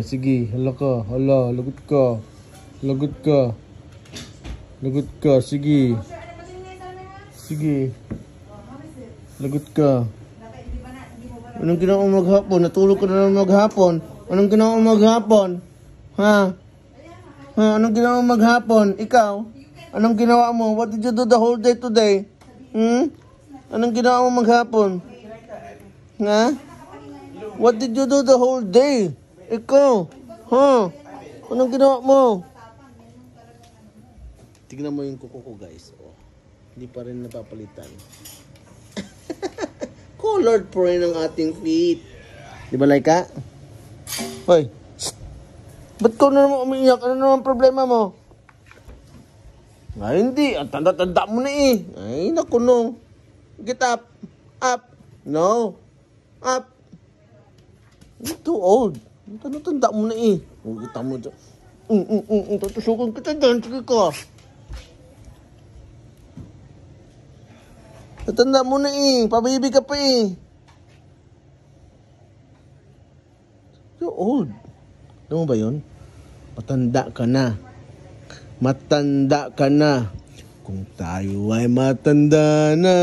sige. Hala ka. Hala, lagot ka. Lagot ka. Lagot ka, sige. Sige. Lagot ka. Anong ginawa mo maghapon? Natulog ka na lang maghapon. Anong ginawa mo maghapon? Ha? Ha? Anong ginawa mo maghapon? Ikaw? Anong ginawa mo? What did you do the whole day today? Anong ginawa mo maghapon? Ha? What did you do the whole day? Ikaw? Ha? Anong ginawa mo? Tignan mo yung kuko ko, guys. Oh, hindi pa rin napapalitan. Colored pa rin ang ating feet. Di ba, Laika? Hoy. Ba't ka na naman umiiyak? Ano naman problema mo? Ay, hindi. Ang tanda-tanda mo na eh. Ay, naku no. Get up. Up. No. Up. You're too old. Ang tanda-tanda mo na eh. Kita mo dyan. Tutusukan kita dyan. Sige ka. Natanda mo na eh. Pabibi ka pa eh. You're old. Alam mo ba yun? Matanda ka na. Matanda ka na. Kung tayo ay matanda na,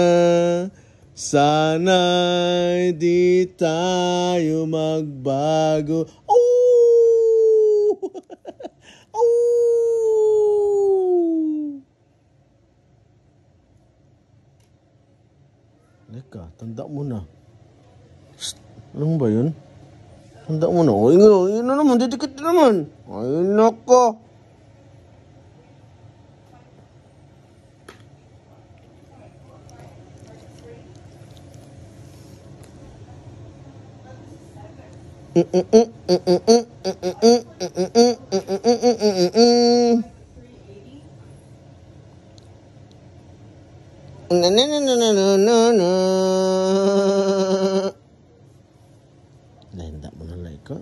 sana'y di tayo magbago. Oh! Oh! Leka, tanda mo na. Shh, alam mo ba yun? Tanda mo na. O, yun na naman. Didikit na naman. Ay, nako. Handa mo na, Laika.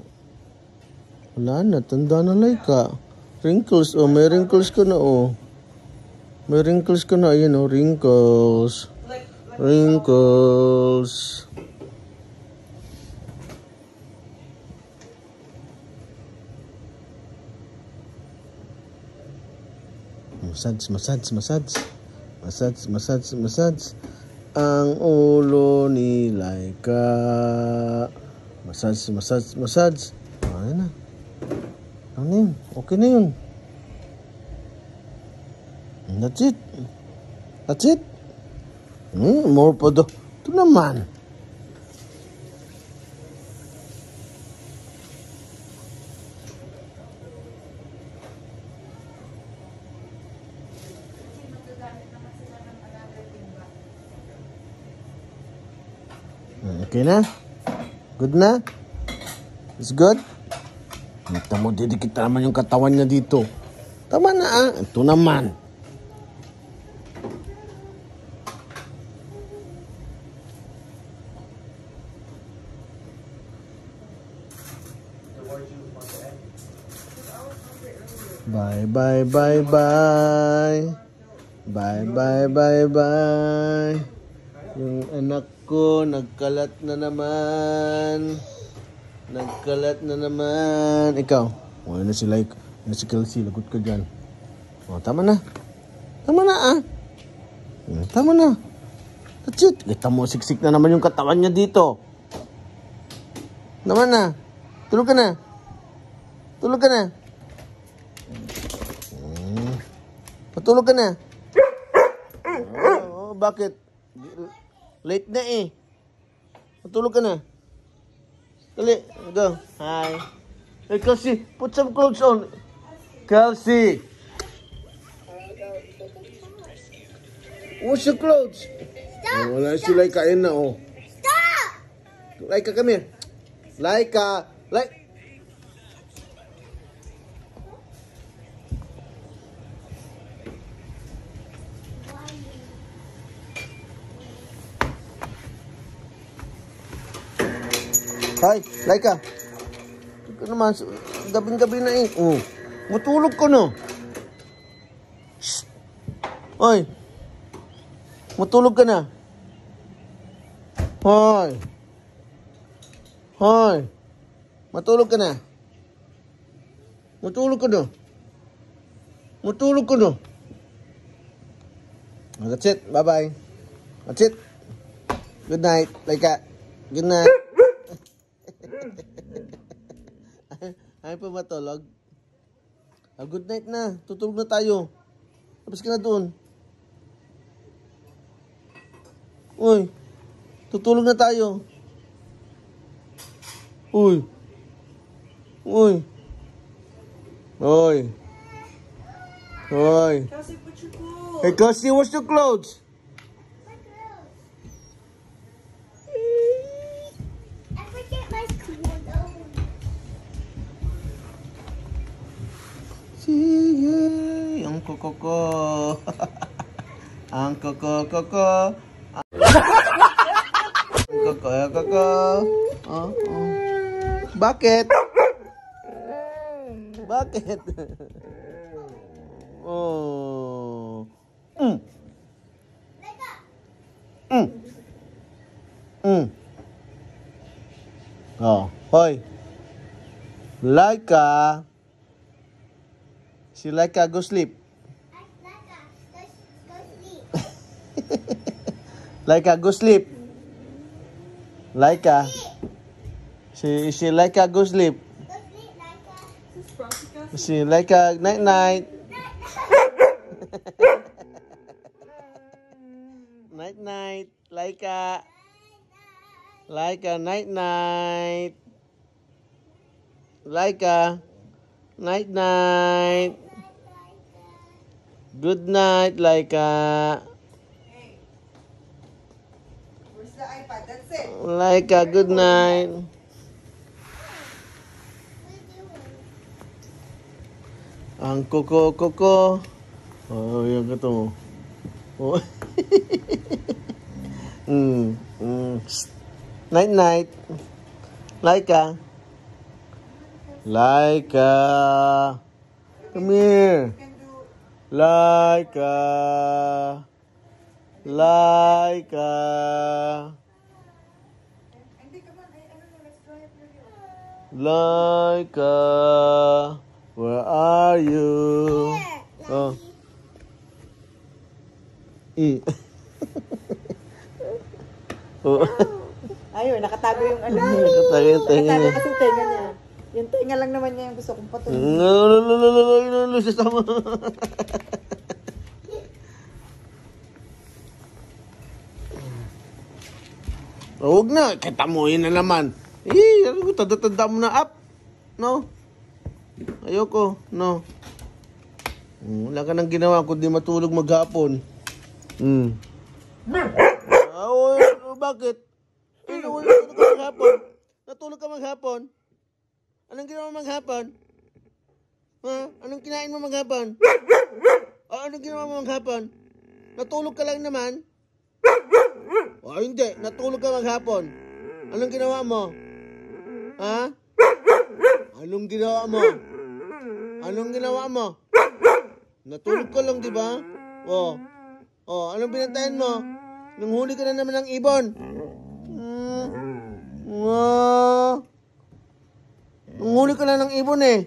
Wala na, tanda na, Laika. Wrinkles, oh, may wrinkles ka na, oh. May wrinkles ka na, ayan, oh, wrinkles. Wrinkles. Massage. Ang ulo ni Laika. Massage. Ano na? Ano yun? Okay na yun. That's it. More pa do. Ito naman. Okay na? Good na? It's good? Kita mo, didikit naman yung katawan niya dito. Tama na ah. Ito naman. Bye. Bye. Yung anak ko, nagkalat na naman. Ikaw, ano si Like, ano si Kelsey, lagot ka dyan. O, tama na ah. Tama na. That's it. Kita mo, siksik na naman yung katawan niya dito. Naman na. Tulog ka na. Patulog ka na. Oh, bakit? Late na eh. Matulog ka na. Dali, go. Hi. Hey, Kelsey, put some clothes on. Kelsey. What's your clothes? Stop. Oh, wala si Laika yun na, oh. Stop. Laika, come here. Laika. Hi, Laika. Ito naman, gabing-gabi na eh. Oh, matulog ka na. Shh. Hoy. Matulog ka na. Hoy. Matulog ka na. Matulog ka na. Matulog ka na. That's it. Bye-bye. That's it. Good night. Laika. Good night. Ayaw pa matulog? Good night na. Tutulog na tayo. Tapos ka na doon. Uy. Tutulog na tayo. Uy. Uy. Uy. Uy. Kasi put your clothes. Hey, Cassie, what's your clothes? I forget my clothes. Sige, ang koko. Ang koko. Ang koko. Oh. Bakit? Bakit? Oh. Oh, hoy. Laika. Si Laika, go sleep. Laika, go sleep. Laika. Si Laika, go sleep. Si Laika, night-night. Night-night. Laika. Laika, night-night. Laika. Night-night. Good night, Laika. Hey. Where's the iPad? That's it. Laika, good night. Ang koko. Oh, yung kato mo. Oh. Night-night. Laika. Laika. Come here. You can do... Laika. Laika. Hindi ka man. Let's try it with you. Laika. Where are you? Oh. Oh. Ayun, nakatago yung ano. Nakatago yung tenga niya. kasi tenga niya. Yung tenga lang naman niya yung gusto kong patuloy. No, sasama. Huwag na, katamuhin na naman. Tanda-tanda mo na up. No? Ayoko, no. Wala ka nang ginawa kundi matulog maghapon. Bakit? Natulog ka maghapon. Natulog ka maghapon. Anong ginawa mo maghapon? Ha? Anong kinain mo maghapon? O, anong ginawa mo maghapon? Natulog ka lang naman? O, hindi. Natulog ka maghapon. Anong ginawa mo? Ha? Anong ginawa mo? Anong ginawa mo? Natulog ka lang, di ba? O, anong binantayan mo? Nung huli ka na naman ng ibon. Nung huli ka na ng ibon eh.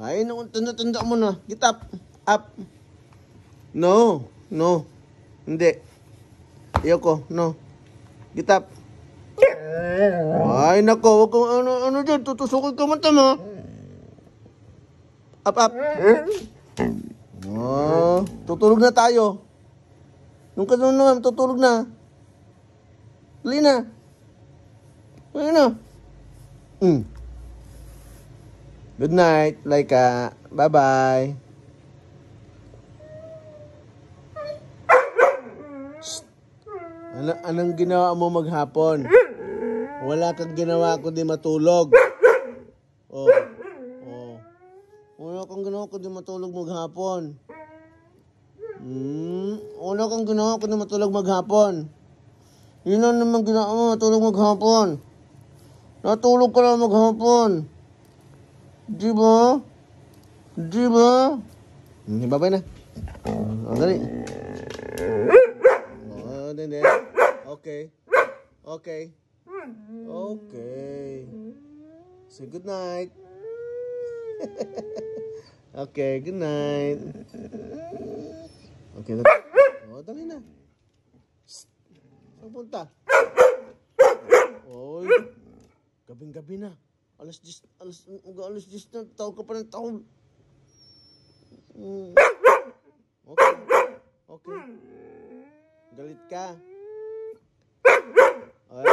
Ay, tanda-tanda mo na. Get up. Up. No. Hindi. Ayoko. No. Get up. Ay, nako. Huwag kang ano dyan. Tutusukin ka mata mo. Up. Tutulog na tayo. Nung kanong naman, tutulog na. Dali na. Good night, Laika. Bye-bye. Anong ginawa mo maghapon? Wala kang ginawa kundi matulog. Wala kang ginawa kundi matulog maghapon. Wala kang ginawa kundi matulog maghapon. Yun ang naman ginawa mo, matulog maghapon. Natulog ka lang maghapon. Di ba? Babay na. Dali. Then. Okay. Say good night. Okay, good night. Okay, oh, dali na. Saan punta? Oy, gabing-gabi na. Alas 10 na. Tawag ka pa ng tawag. Okay. Okay. Galit ka. Ay,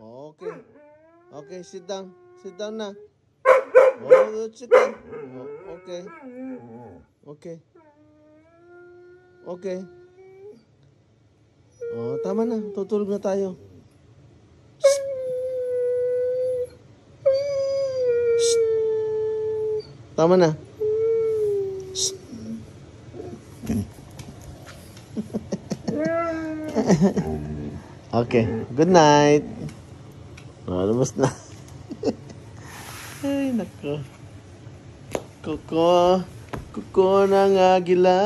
okay. Okay, sit down. Sit down na. Oh, sit down. Oh, okay. Okay. Okay. Oh, tama na. Tutulog na tayo. Shh. Shh. Tama na. Shh. Okay. Good night. Oh, lumos na. Ay, nako. Kuko ng agila.